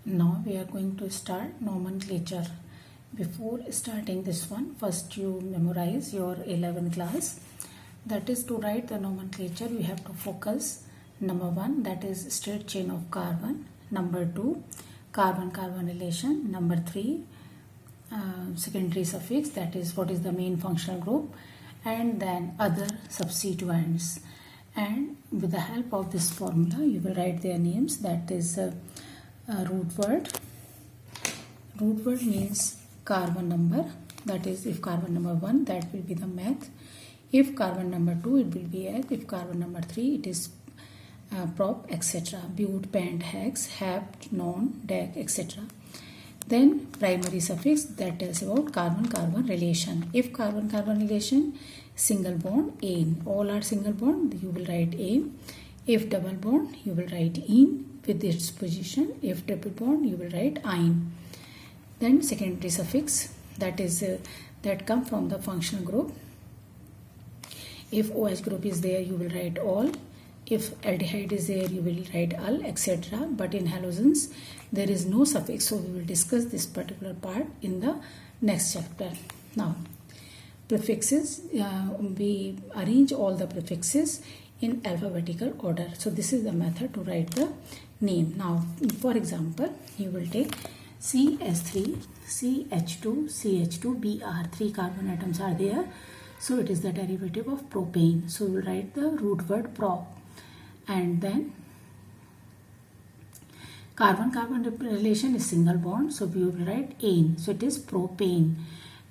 Now we are going to start nomenclature. Before starting this one, first you memorize your 11th class. That is, to write the nomenclature, you have to focus. Number 1, that is straight chain of carbon. Number 2, carbon-carbon relation. Number 3, secondary suffix, that is what is the main functional group, and then other substituents. And with the help of this formula, you will write their names. That is root word. Root word means carbon number. That is, if carbon number 1, that will be the meth. If carbon number 2, it will be eth. If carbon number 3, it is prop, etc. But, pent, hex, hapt, non, dec, etc. Then primary suffix, that tells about carbon-carbon relation. If carbon-carbon relation, single bond, ane. All are single bond, you will write ane. If double bond, you will write ene with its position. If triple bond, you will write ine. Then secondary suffix, that is that come from the functional group. If OH group is there, you will write all. If aldehyde is there, you will write al, etc. But in halogens, there is no suffix. So we will discuss this particular part in the next chapter. Now, prefixes, we arrange all the prefixes in alphabetical order. So this is the method to write the name. Now, for example, you will take CH3, CH2, CH2, Br. 3 carbon atoms are there. So it is the derivative of propane. So we will write the root word prop. And then carbon-carbon relation is single bond. So we will write ane. So it is propane.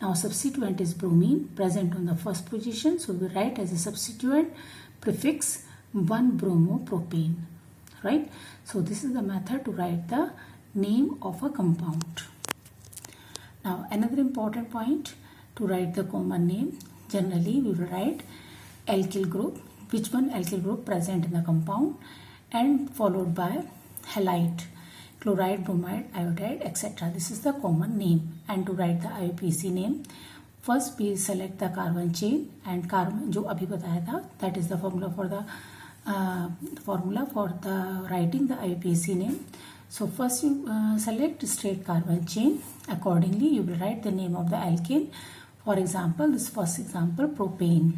Now substituent is bromine, present on the first position. So we will write as a substituent prefix 1-bromopropane. Right? So this is the method to write the name of a compound. Now another important point to write the common name. Generally we will write alkyl group. Which one alkyl group present in the compound, and followed by halide, chloride, bromide, iodide, etc. This is the common name. And to write the IUPAC name, first we select the carbon chain, and carbon जो अभी बताया था, that is the formula for the writing the IUPAC name. So first you select straight carbon chain. Accordingly, you will write the name of the alkane. For example, this first example, propane.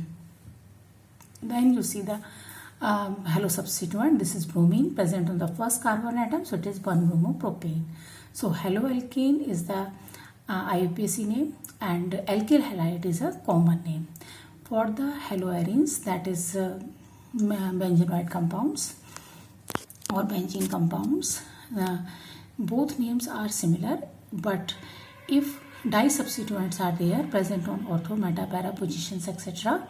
Then you see the halo substituent. This is bromine, present on the first carbon atom. So it is 1-bromopropane. So haloalkane is the IUPAC name, and alkyl halide is a common name. For the haloarenes, that is benzenoid compounds or benzene compounds, both names are similar, but if disubstituents are there present on ortho, meta, para positions, etc.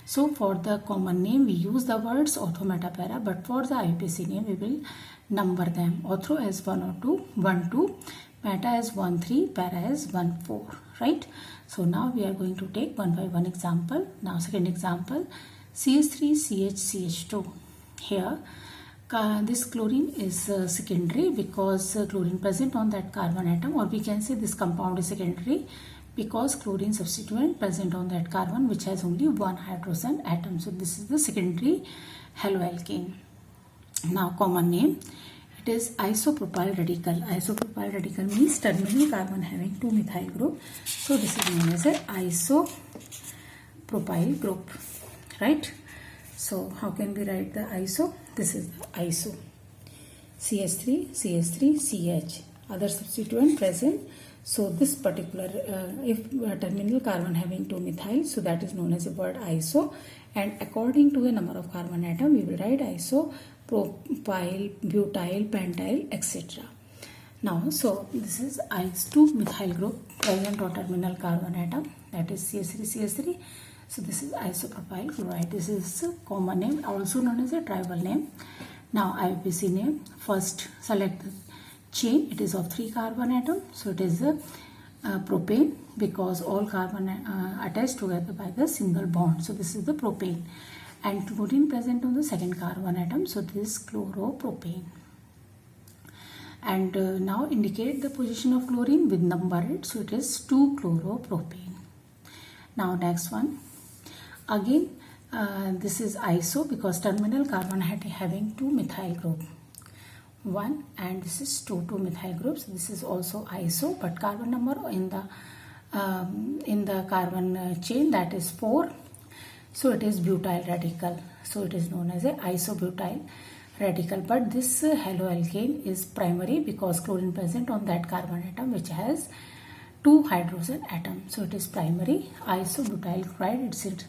So for the common name, we use the words ortho, meta, para, but for the IUPAC name, we will number them. Ortho as 1 or 2, 1, 2, meta as 1, 3, para as 1, 4, right? So now we are going to take one by one example. Now second example, CH3, CH, CH2. Here, this chlorine is secondary because chlorine present on that carbon atom, or we can say this compound is secondary because chlorine substituent present on that carbon which has only one hydrogen atom. So this is the secondary haloalkane. Now common name, it is isopropyl radical. Isopropyl radical means terminal carbon having 2 methyl group. So this is known as a isopropyl group, right? So how can we write the iso? This is the iso. CH3, CH3, CH. Other substituent present. So this particular, if terminal carbon having 2 methyl, so that is known as the word iso. And according to the number of carbon atom, we will write iso, propyl, butyl, pentyl, etc. Now, so this is is2 methyl group present on terminal carbon atom, that is CH3, CH3. So this is isopropyl chloride. This is a common name, also known as a tribal name. Now IUPAC name, first select the chain. It is of 3 carbon atom. So it is a propane because all carbon attached together by the single bond. So this is the propane. And chlorine present on the second carbon atom. So this is chloropropane. And now indicate the position of chlorine with number it. So it is 2-chloropropane. Now next one. Again, this is iso because terminal carbon having 2 methyl group. 1 and this is 2 methyl groups. This is also iso, but carbon number in the carbon chain, that is 4. So it is butyl radical. So it is known as a isobutyl radical. But this haloalkane is primary because chlorine present on that carbon atom which has 2 hydrogen atoms. So it is primary isobutyl chloride. It's its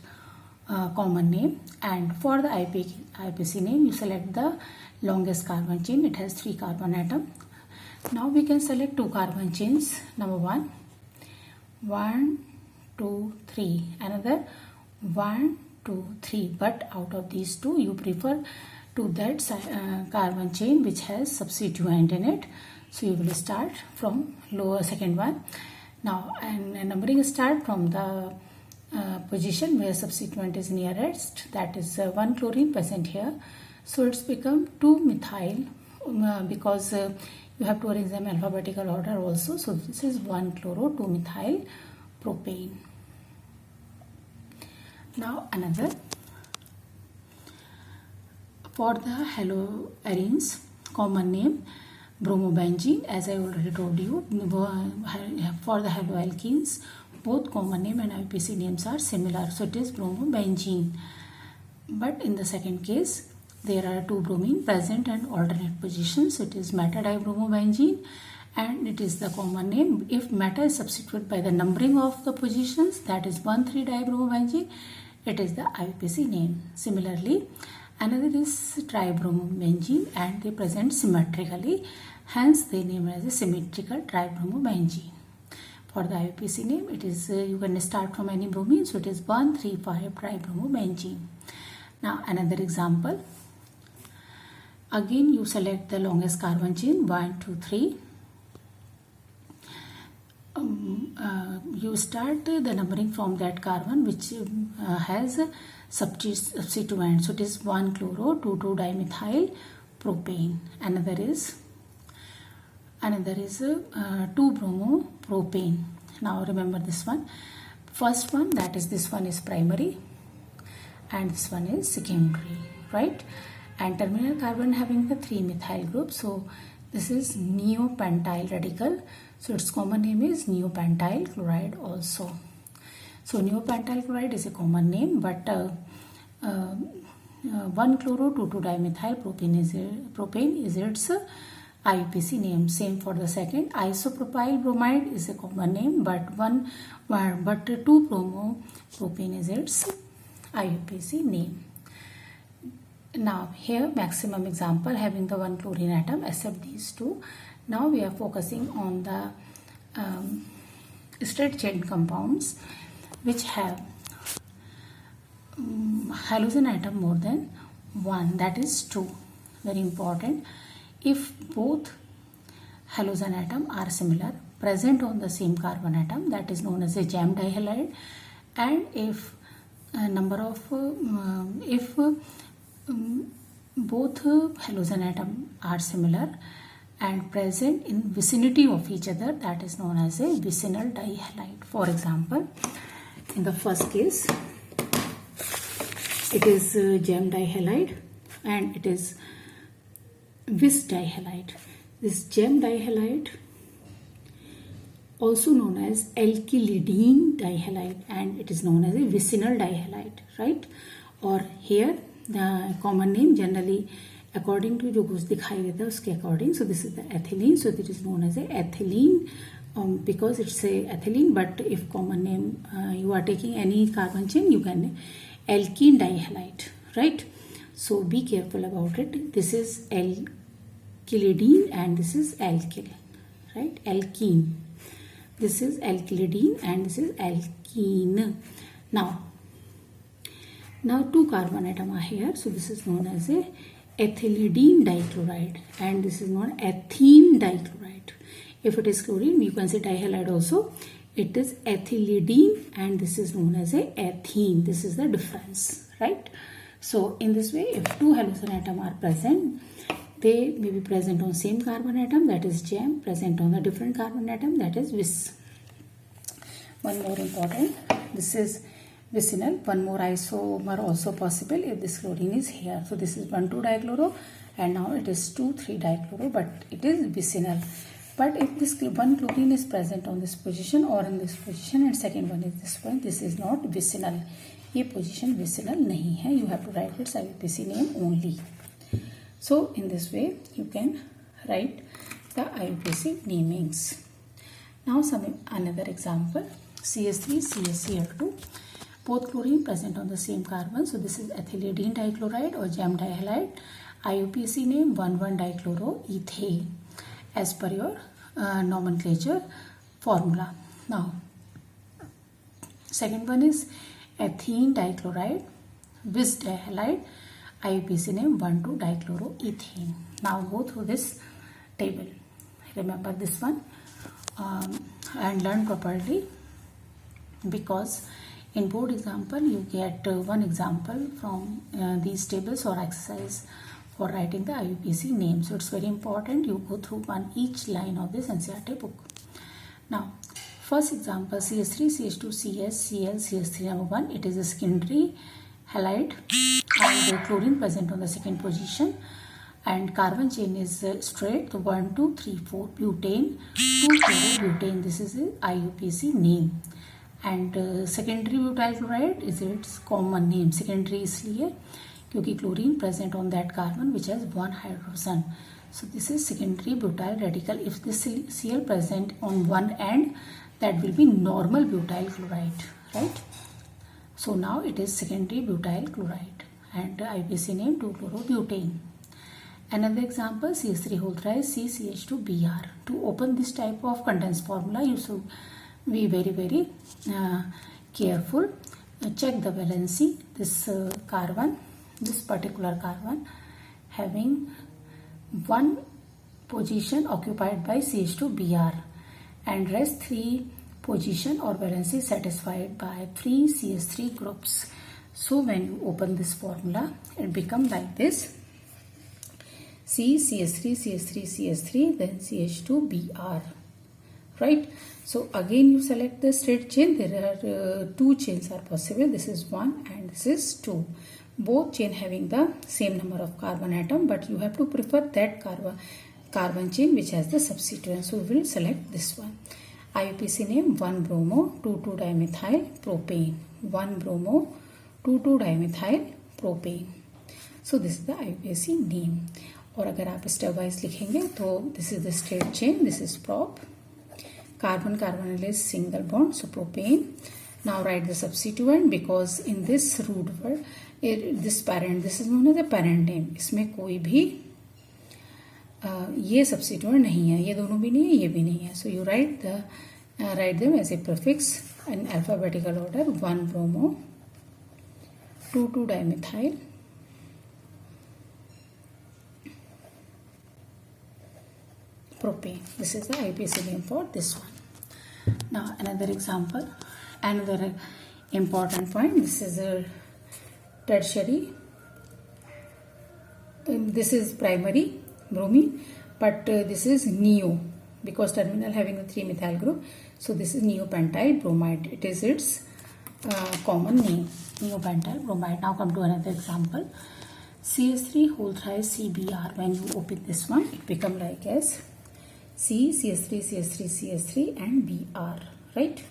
common name. And for the IUPAC name, you select the longest carbon chain. It has 3 carbon atoms. Now we can select 2 carbon chains. Number 1, 1, 2, 3. Another 1, 2, 3. But out of these 2, you prefer to that carbon chain which has substituent in it. So you will start from lower second one. Now, and numbering start from the position where substituent is nearest, that is 1 chlorine present here. So it's become 2 methyl because you have to arrange them alphabetical order also. So this is 1 chloro 2 methyl propane. Now another, for the haloarenes, common name bromobenzene. As I already told you, for the haloalkenes, both common name and IUPAC names are similar. So it is bromobenzene. But in the second case, there are 2 bromine present and alternate positions. So it is meta-dibromobenzene, and it is the common name. If meta is substituted by the numbering of the positions, that is 1,3-dibromobenzene, it is the IUPAC name. Similarly, another is tribromobenzene, and they present symmetrically, hence they name as a symmetrical tribromobenzene. For the IUPAC name, it is you can start from any bromine, so it is 1,3,5-tribromobenzene. Now another example. Again you select the longest carbon chain, 1, 2, 3. You start the numbering from that carbon which has substituent. So it is 1 chloro 2,2-dimethyl propane. Another is 2 bromo propane. Now remember this one. First one, that is this one is primary and this one is secondary, right? And terminal carbon having the 3 methyl group. So this is neopentyl radical. So its common name is neopentyl chloride also. So neopentyl chloride is a common name, but 1 chloro 2,2-dimethyl propane is its IUPAC name. Same for the second. Isopropyl bromide is a common name, but 2 bromo propane is its IUPAC name. Now here maximum example having the 1 chlorine atom except these 2. Now we are focusing on the straight chain compounds which have halogen atom more than 1, that is 2. Very important. If both halogen atom are similar, present on the same carbon atom, that is known as a gem dihalide, and if both halogen atom are similar and present in vicinity of each other, that is known as a vicinal dihalide. For example, in the first case, it is gem dihalide and it is vis dihalide. This gem dihalide, also known as alkylidene dihalide, and it is known as a vicinal dihalide, right? Or here the common name generally according to जो कुछ दिखाई देता है उसके according. So this is the ethylene. So it is known as a ethylene because it's a ethylene. But if common name you are taking any carbon chain, you can alkene dihalide, right? So be careful about it. This is alkylidene and this is alkyl, right? Alkene. This is alkylidene and this is alkene. Now 2 carbon atom are here. So this is known as a ethylidene dichloride and this is known ethene dichloride. If it is chlorine, you can say dihalide also. It is ethylidene and this is known as a ethene. This is the difference, right? So in this way, if 2 halogen atom are present, they may be present on same carbon atom, that is gem, present on a different carbon atom, that is vis. One more important, this is vicinal. One more isomer also possible if this chlorine is here. So this is 1,2-dichloro and now it is 2,3-dichloro, but it is vicinal. But if this one chlorine is present on this position or in this position and second one is this one, this is not vicinal. ये position vicinal नहीं है. You have to write its IUPAC name only. So in this way you can write the IUPAC namings. Now another example, CH3 CaCl2, both chlorine present on the same carbon. So this is ethylidene dichloride or gem dihalide. IUPAC name 1,1-dichloroethane as per your nomenclature formula. Now second one is ethene dichloride vis dihalide, IUPAC name 1,2-dichloroethane. Now go through this table. Remember this one and learn properly, because in board example you get one example from these tables or exercise for writing the IUPAC name. So it's very important you go through each line of this NCERT book. Now first example, CH3 CH2 CS Cl CH3 number 1, it is a secondary halide and the chlorine present on the second position and carbon chain is straight, 1 2 3 4 butane 2-chlorobutane. This is the IUPAC name. And secondary butyl chloride is its common name. Secondary इसलिए क्योंकि chlorine present on that carbon which has one hydrogen. So this is secondary butyl radical. If this Cl present on one end, that will be normal butyl chloride, right? So now it is secondary butyl chloride and IUPAC name 2-chlorobutane. Another example, CH3 whole thrice CCH2Br. To open this type of condensed formula, you should be very careful. Check the valency. This carbon, this particular carbon having one position occupied by CH2Br and rest 3 position or valency satisfied by 3 CH3 groups. So when you open this formula, it becomes like this: CH3 CH3 CH3 then CH2Br, right? So again you select the straight chain. There are 2 chains are possible. This is 1 and this is 2. Both chain having the same number of carbon atom, but you have to prefer that carbon chain which has the substituent. So we will select this one. IUPAC name 1-bromo 2,2-dimethyl propane. 1-bromo 2,2-dimethyl propane. So this is the IUPAC name. और अगर आप step wise लिखेंगे तो this is the straight chain, this is prop, carbon carbonyl is single bond, so propane. Now write the substituent because in this root word this parent, this is known as a parent name. इसमें कोई भी ये substituent नहीं है, ये दोनों भी नहीं है, ये भी नहीं है. So you write them as a prefix in alphabetical order. 1-bromo 2,2-dimethyl propane. This is the IUPAC name for this one. Now another example, another important point. This is a tertiary. This is primary bromine, but this is neo because terminal having a 3-methyl group. So this is neopentyl bromide. It is its common name, neopentyl bromide. Now come to another example. CH3 whole thrice CBr. When you open this one, it become like as CH3 CH3 CH3 and Br, right?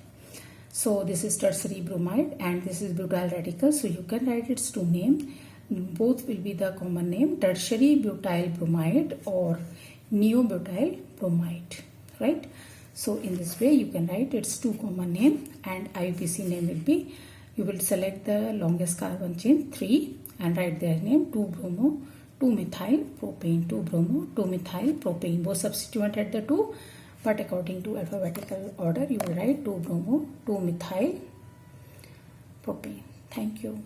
So this is tertiary bromide and this is butyl radical. So you can write its 2 names. Both will be the common name, tertiary butyl bromide or neobutyl bromide, right? So in this way you can write its 2 common name and IUPAC name will be, you will select the longest carbon chain 3 and write their name 2-bromo 2-methyl propane, 2-bromo 2-methyl propane. Both substituent at the 2, but according to alphabetical order you will write 2-bromo 2-methyl propane. Thank you.